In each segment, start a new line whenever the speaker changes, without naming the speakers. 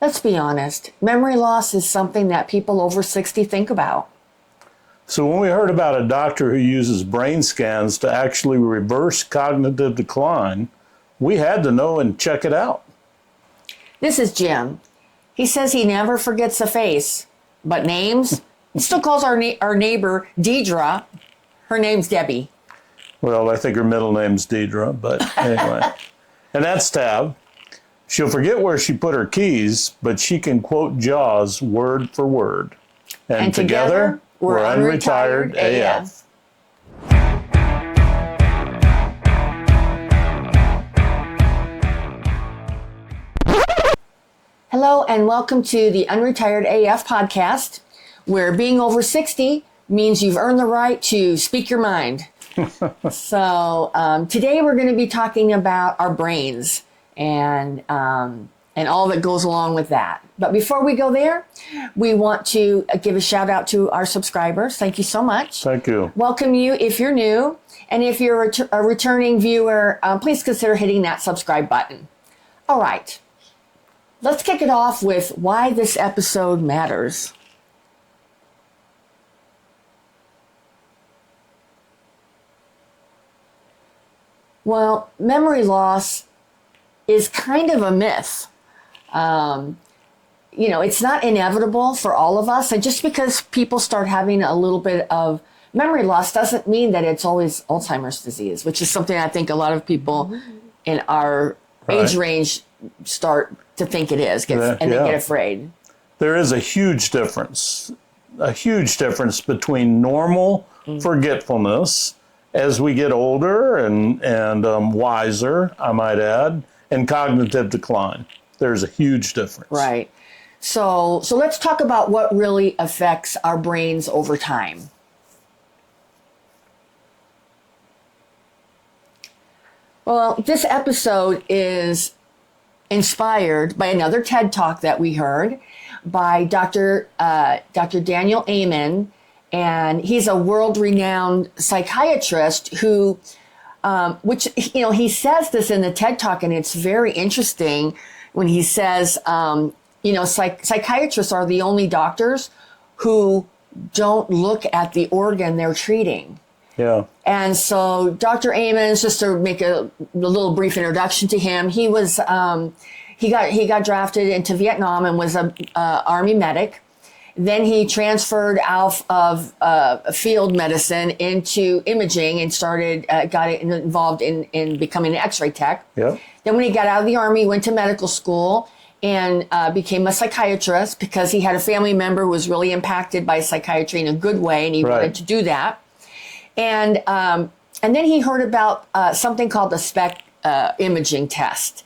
Let's be honest. Memory loss is something that people over 60 think about.
So when we heard about a doctor who uses brain scans to actually reverse cognitive decline, we had to know and check it out.
This is Jim. He says he never forgets a face, but names? He still calls our neighbor Deidre. Her name's Debbie.
Well, I think her middle name's Deidre, but anyway. And that's Tab. She'll forget where she put her keys, but she can quote Jaws word for word. And together, we're Unretired AF.
Hello and welcome to the Unretired AF podcast, where being over 60 means you've earned the right to speak your mind. So today we're going to be talking about our brains and all that goes along with that. But before we go there, we want to give a shout out to our subscribers. Thank you so much.
Thank you.
Welcome you if you're new. And if you're a returning viewer, please consider hitting that subscribe button. All right. Let's kick it off with why this episode matters. Well, memory loss is kind of a myth. It's not inevitable for all of us. And just because people start having a little bit of memory loss doesn't mean that it's always Alzheimer's disease, which is something I think a lot of people in our age range start to think it is, they get afraid. There is
a huge difference between normal forgetfulness as we get older and wiser, I might add, and cognitive decline. There's a huge difference.
Right. So let's talk about what really affects our brains over time. Well, this episode is inspired by another TED Talk that we heard by Dr. Daniel Amen, and he's a world-renowned psychiatrist who, he says this in the TED Talk, and it's very interesting when he says, psychiatrists are the only doctors who don't look at the organ they're treating.
Yeah.
And so Dr. Amen, just to make a little brief introduction to him, he was he got drafted into Vietnam and was a Army medic. Then he transferred out of field medicine into imaging and got involved in becoming an X-ray tech.
Yeah.
Then when he got out of the Army, he went to medical school and became a psychiatrist because he had a family member who was really impacted by psychiatry in a good way, and he wanted to do that. And then he heard about something called the SPECT imaging test.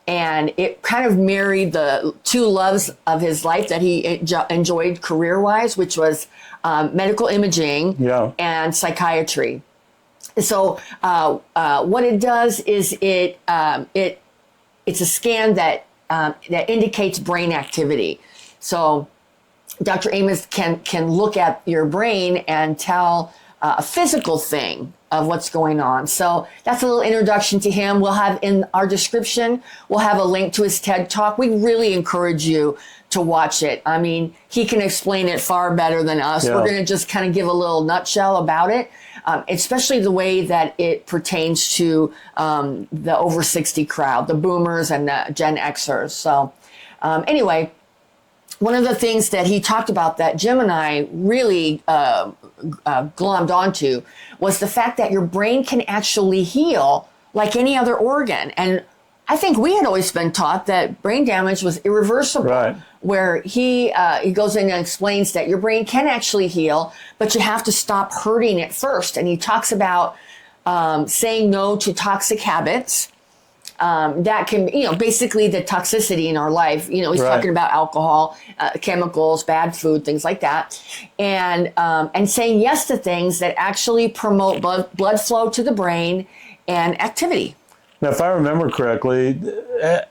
And it kind of married the two loves of his life that he enjoyed career-wise, which was medical imaging and psychiatry. So what it does is it's a scan that indicates brain activity. So Dr. Amos can look at your brain and tell a physical thing of what's going on. So that's a little introduction to him. We'll have in our description, we'll have a link to his TED Talk. We really encourage you to watch it. I mean, he can explain it far better than us. Yeah. We're going to just kind of give a little nutshell about it, especially the way that it pertains to the over 60 crowd, the boomers and the Gen Xers. So anyway, one of the things that he talked about that Jim and I really glommed onto was the fact that your brain can actually heal like any other organ. And I think we had always been taught that brain damage was irreversible, where he goes in and explains that your brain can actually heal, but you have to stop hurting it first. And he talks about saying no to toxic habits. That can, basically the toxicity in our life, he's talking about alcohol, chemicals, bad food, things like that. And saying yes to things that actually promote blood flow to the brain and activity.
Now, if I remember correctly,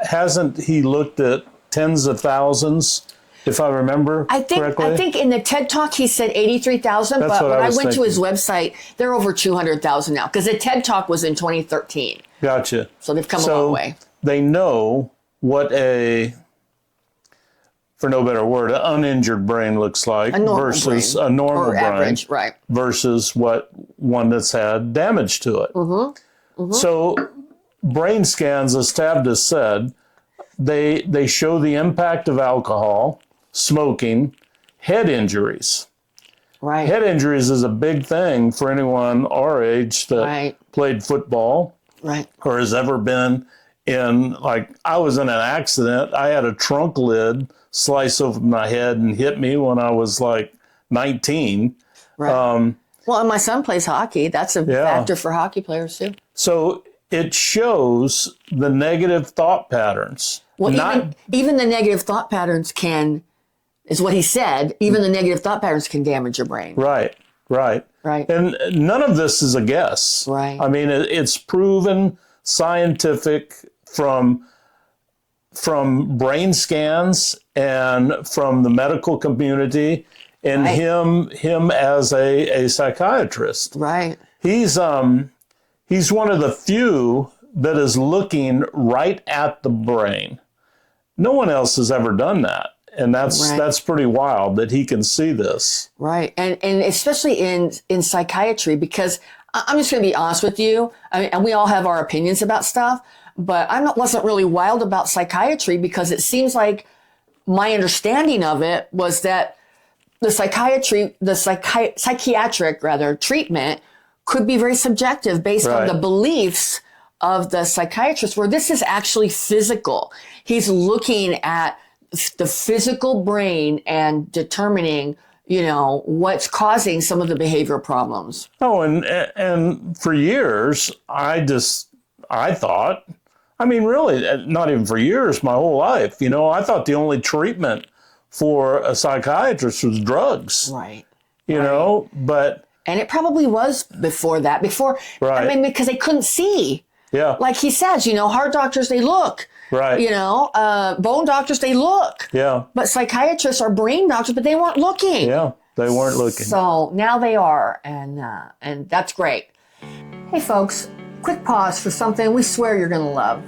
hasn't he looked at tens of thousands, if I remember correctly?
I think in the TED Talk, he said 83,000, but when I went to his website, they're over 200,000 now, because the TED Talk was in 2013.
Gotcha.
So they've come a long way.
They know what a for no better word, an uninjured brain looks like versus a normal
or
brain
average, right?
Versus what one that's had damage to it. So brain scans, as Tab just said, they show the impact of alcohol, smoking, head injuries.
Right.
Head injuries is a big thing for anyone our age that played football or has ever been in, like, I was in an accident. I had a trunk lid slice over my head and hit me when I was like 19.
Right. Well, and my son plays hockey. That's a factor for hockey players too.
So it shows the negative thought patterns.
Well, even the negative thought patterns is what he said, even the negative thought patterns can damage your brain.
Right. And none of this is a guess.
Right.
I mean, it's proven scientific from brain scans and from the medical community and him as a psychiatrist.
Right.
He's one of the few that is looking right at the brain. No one else has ever done that. And that's pretty wild that he can see this.
Right. And especially in psychiatry, because I'm just going to be honest with you. I mean, and we all have our opinions about stuff, but wasn't really wild about psychiatry because it seems like my understanding of it was that the psychiatric treatment could be very subjective based on the beliefs of the psychiatrist, where this is actually physical. He's looking at the physical brain and determining, what's causing some of the behavior problems.
Oh, and for years, I thought, I mean, really, not even for years, my whole life, I thought the only treatment for a psychiatrist was drugs.
Right.
But.
And it probably was before that, I mean, because they couldn't see.
Yeah.
Like he says, heart doctors, they look.
Right.
Bone doctors, they look.
Yeah.
But psychiatrists are brain doctors, but they weren't looking.
Yeah, they weren't looking.
So now they are, and that's great. Hey, folks, quick pause for something we swear you're going to love.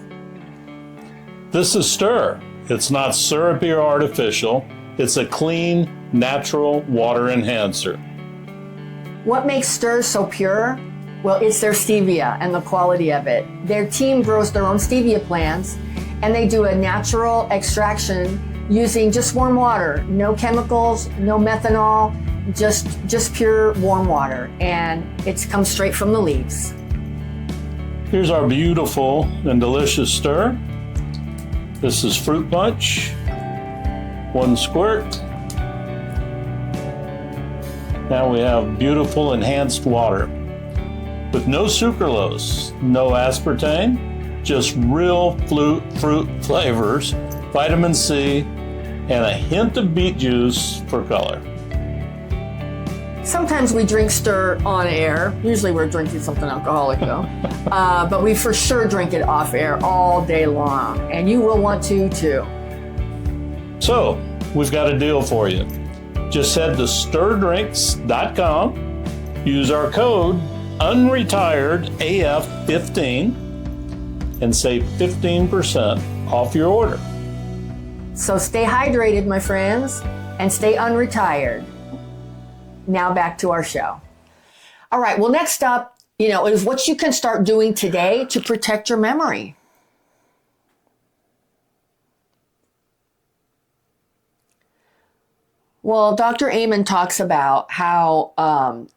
This is Stir. It's not syrupy or artificial. It's a clean, natural water enhancer.
What makes Stir so pure? Well, it's their stevia and the quality of it. Their team grows their own stevia plants, and they do a natural extraction using just warm water. No chemicals, no methanol, just pure warm water. And it comes straight from the leaves.
Here's our beautiful and delicious Stir. This is fruit punch, 1 squirt. Now we have beautiful enhanced water with no sucralose, no aspartame, just real fruit flavors, vitamin C, and a hint of beet juice for color.
Sometimes we drink Stir on air. Usually we're drinking something alcoholic though. But we for sure drink it off air all day long. And you will want to too.
So, we've got a deal for you. Just head to stirdrinks.com, use our code Unretired AF 15 and save 15% off your order.
So stay hydrated, my friends, and stay unretired. Now back to our show. All right, well, next up, is what you can start doing today to protect your memory. Well, Dr. Amen talks about how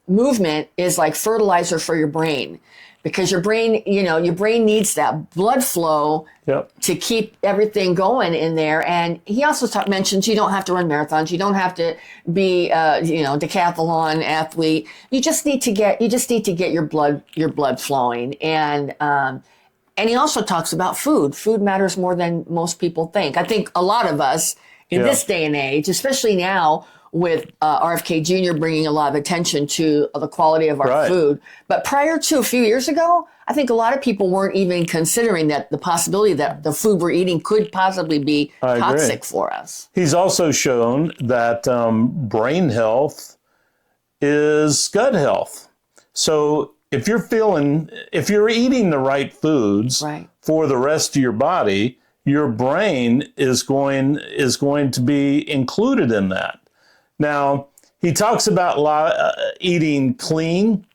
movement is like fertilizer for your brain, because your brain needs that blood flow to keep everything going in there. And he also mentions you don't have to run marathons. You don't have to be, decathlon athlete. You just need to get your blood flowing. And he also talks about food. Food matters more than most people think. I think a lot of us in this day and age, especially now with RFK Jr. bringing a lot of attention to the quality of our food. But prior to a few years ago, I think a lot of people weren't even considering that the possibility that the food we're eating could possibly be toxic for us.
He's also shown that brain health is gut health. So if you're eating the right foods for the rest of your body, your brain is going to be included in that. Now, he talks about eating clean,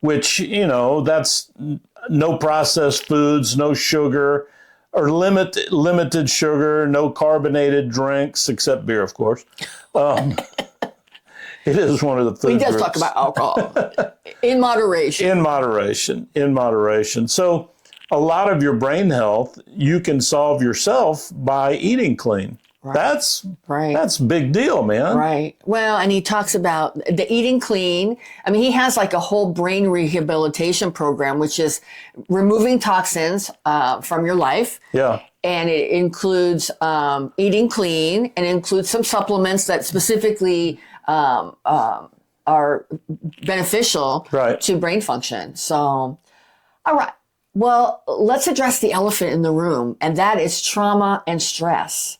which, that's no processed foods, no sugar, or limited sugar, no carbonated drinks, except beer, of course. It is one of the food
He does
groups.
talk about alcohol in moderation.
In moderation. So a lot of your brain health you can solve yourself by eating clean.
Right.
That's a big deal, man.
Right. Well, and he talks about the eating clean. I mean, he has like a whole brain rehabilitation program, which is removing toxins from your life.
Yeah.
And it includes eating clean, and includes some supplements that specifically are beneficial to brain function. So, all right. Well, let's address the elephant in the room, and that is trauma and stress.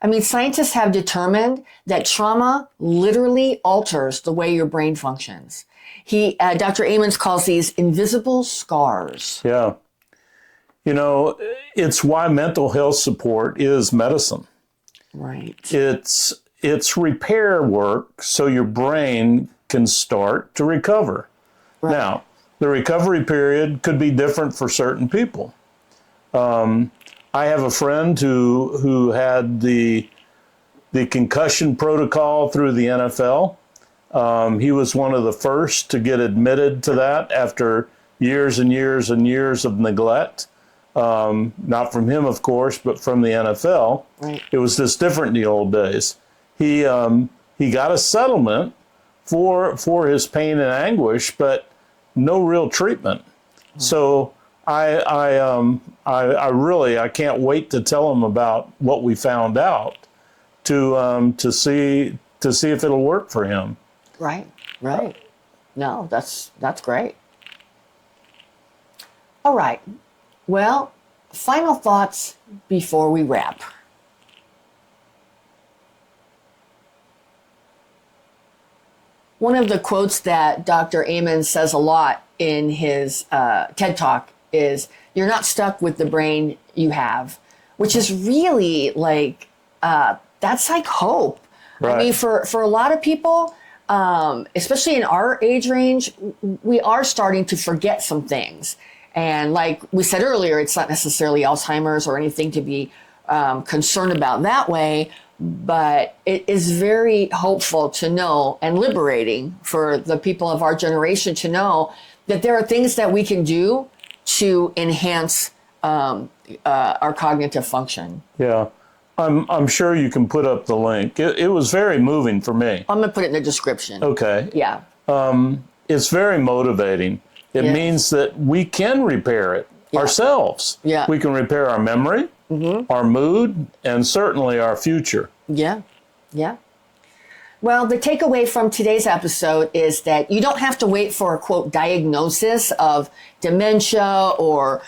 I mean, scientists have determined that trauma literally alters the way your brain functions. Dr. Ammons calls these invisible scars.
Yeah. It's why mental health support is medicine.
Right.
It's repair work so your brain can start to recover. Right. Now, the recovery period could be different for certain people. I have a friend who had the concussion protocol through the NFL. He was one of the first to get admitted to that after years and years and years of neglect. Not from him, of course, but from the NFL.
Right.
It was just different in the old days. He got a settlement for his pain and anguish, but no real treatment. So I really can't wait to tell him about what we found out to see if it'll work for him.
Right. No, that's great. All right. Well, final thoughts before we wrap. One of the quotes that Dr. Ammons says a lot in his TED Talk is, "You're not stuck with the brain you have," which is really like, that's like hope. Right. I mean, for a lot of people, especially in our age range, we are starting to forget some things. And like we said earlier, it's not necessarily Alzheimer's or anything to be concerned about that way, but it is very hopeful to know, and liberating for the people of our generation to know that there are things that we can do to enhance our cognitive function.
Yeah. I'm sure you can put up the link. It was very moving for me.
I'm going to put it in the description.
Okay.
Yeah.
It's very motivating. It means that we can repair it ourselves.
Yeah.
We can repair our memory, our mood, and certainly our future.
Yeah. Well, the takeaway from today's episode is that you don't have to wait for a, quote, diagnosis of dementia or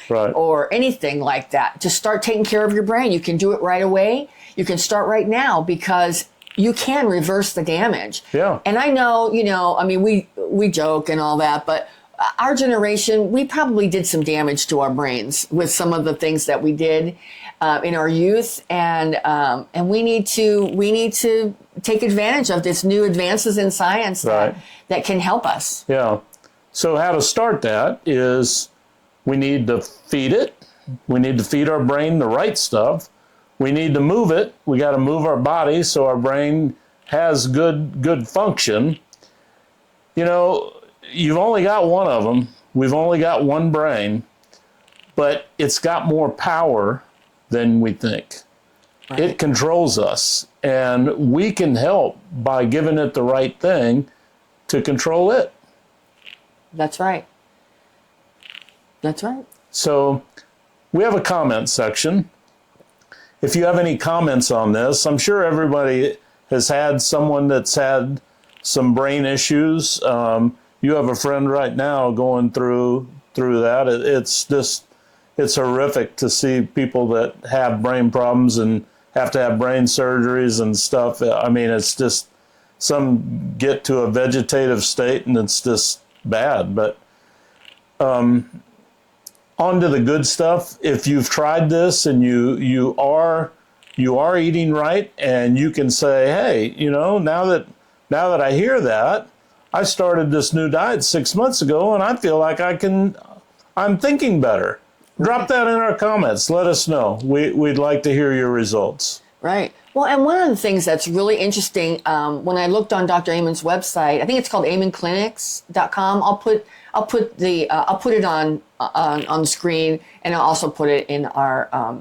anything like that to start taking care of your brain. You can do it right away. You can start right now, because you can reverse the damage. Yeah. And I know, I mean, we joke and all that, but our generation, we probably did some damage to our brains with some of the things that we did in our youth, and we need to take advantage of this new advances in science that can help us.
Yeah. So how to start that is we need to feed it. We need to feed our brain the right stuff. We need to move it. We got to move our body so our brain has good function. You've only got one of them. We've only got one brain, but it's got more power than we think. Right. It controls us, and we can help by giving it the right thing to control it.
That's right.
So we have a comment section. If you have any comments on this, I'm sure everybody has had someone that's had some brain issues. You have a friend right now going through that. It's horrific to see people that have brain problems and have to have brain surgeries and stuff. I mean, it's just, some get to a vegetative state and it's just bad. But on to the good stuff. If you've tried this and you are eating right, and you can say, hey, you know, now that I hear that, I started this new diet 6 months ago, and I feel like I'm thinking better. Drop that in our comments. Let us know. We'd like to hear your results.
Right. Well, and one of the things that's really interesting, when I looked on Dr. Amen's website, I think it's called amenclinics.com. I'll put it on the screen, and I'll also put it in our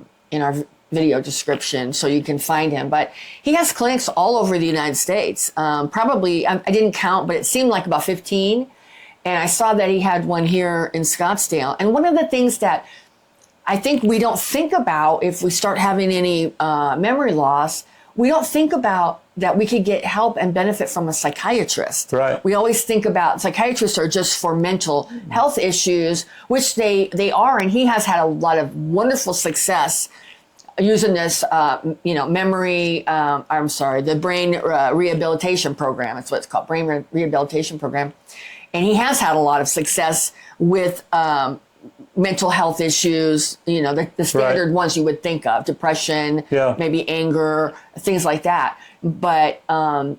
video description so you can find him. But he has clinics all over the United States. Probably, I didn't count, but it seemed like about 15. And I saw that he had one here in Scottsdale. And one of the things that I think we don't think about if we start having any memory loss, we don't think about that we could get help and benefit from a psychiatrist.
Right.
We always think about psychiatrists are just for mental health issues, which they are. And he has had a lot of wonderful success using this, the brain rehabilitation program. That's what it's called, brain rehabilitation program. And he has had a lot of success with mental health issues, you know, the standard ones you would think of, depression, maybe anger, things like that. But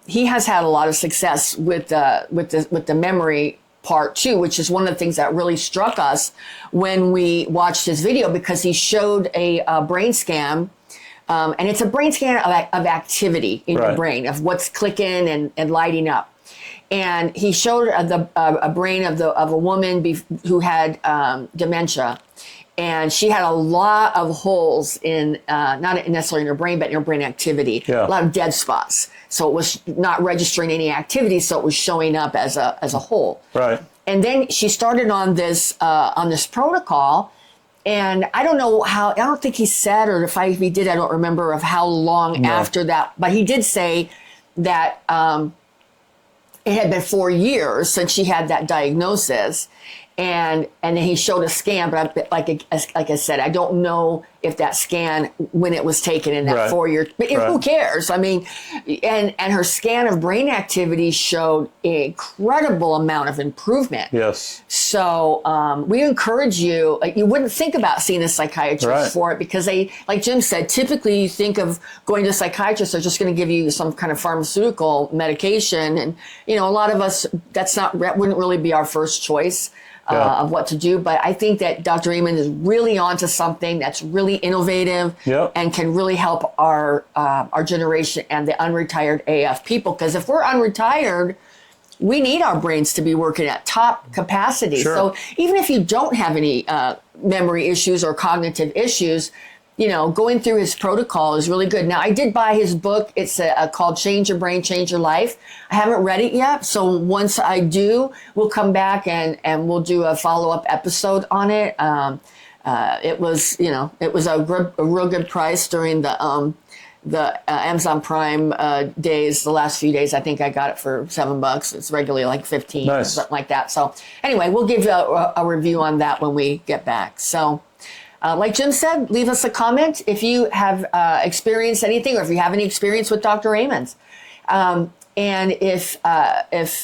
he has had a lot of success with the memory part too, which is one of the things that really struck us when we watched his video, because he showed a brain scan, and it's a brain scan of activity in your brain, of what's clicking and lighting up. And he showed a brain of a woman who had dementia, and she had a lot of holes in not necessarily in her brain, but in her brain activity, a lot of dead spots. So it was not registering any activity, so it was showing up as a hole. Right. And then she started on this protocol, and I don't know how. I don't think he said, or if he did, I don't remember of how long after that. But he did say that. It had been 4 years since she had that diagnosis, and then he showed a scan. But like I said, I don't know if that scan, when it was taken in that 4 years. But who cares? I mean, and her scan of brain activity showed an incredible amount of improvement. Yes. So we encourage you. You wouldn't think about seeing a psychiatrist for it, because they, like Jim said, typically you think of going to a psychiatrist, they're just going to give you some kind of pharmaceutical medication, and you know, a lot of us, that wouldn't really be our first choice. Of what to do. But I think that Dr. Amen is really onto something that's really innovative and can really help our generation and the unretired AF people. Because if we're unretired, we need our brains to be working at top capacity. So even if you don't have any memory issues or cognitive issues, you know, going through his protocol is really good. Now, I did buy his book. It's called Change Your Brain, Change Your Life. I haven't read it yet. So once I do, we'll come back and we'll do a follow-up episode on it. It was a real good price during the Amazon Prime days. The last few days, I think I got it for $7. It's regularly like 15, something like that. So anyway, we'll give you a review on that when we get back. So. Like Jim said, leave us a comment if you have experienced anything, or if you have any experience with Dr. Amen's. And if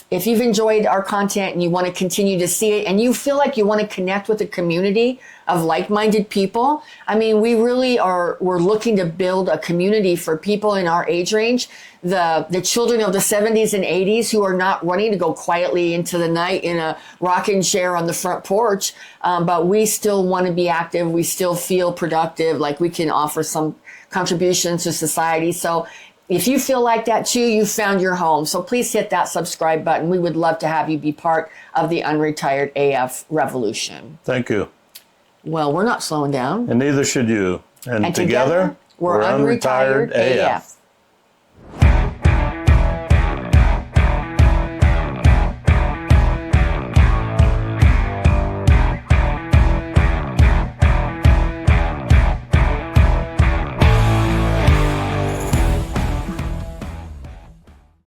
you've enjoyed our content and you want to continue to see it, and you feel like you want to connect with a community of like-minded people, I mean, we're looking to build a community for people in our age range, the children of the 70s and 80s who are not running to go quietly into the night in a rocking chair on the front porch, but we still want to be active. We still feel productive, like we can offer some contributions to society. So if you feel like that too, you found your home. So please hit that subscribe button. We would love to have you be part of the Unretired AF revolution.
Thank you.
Well, we're not slowing down.
And neither should you. And together,
we're Unretired AF.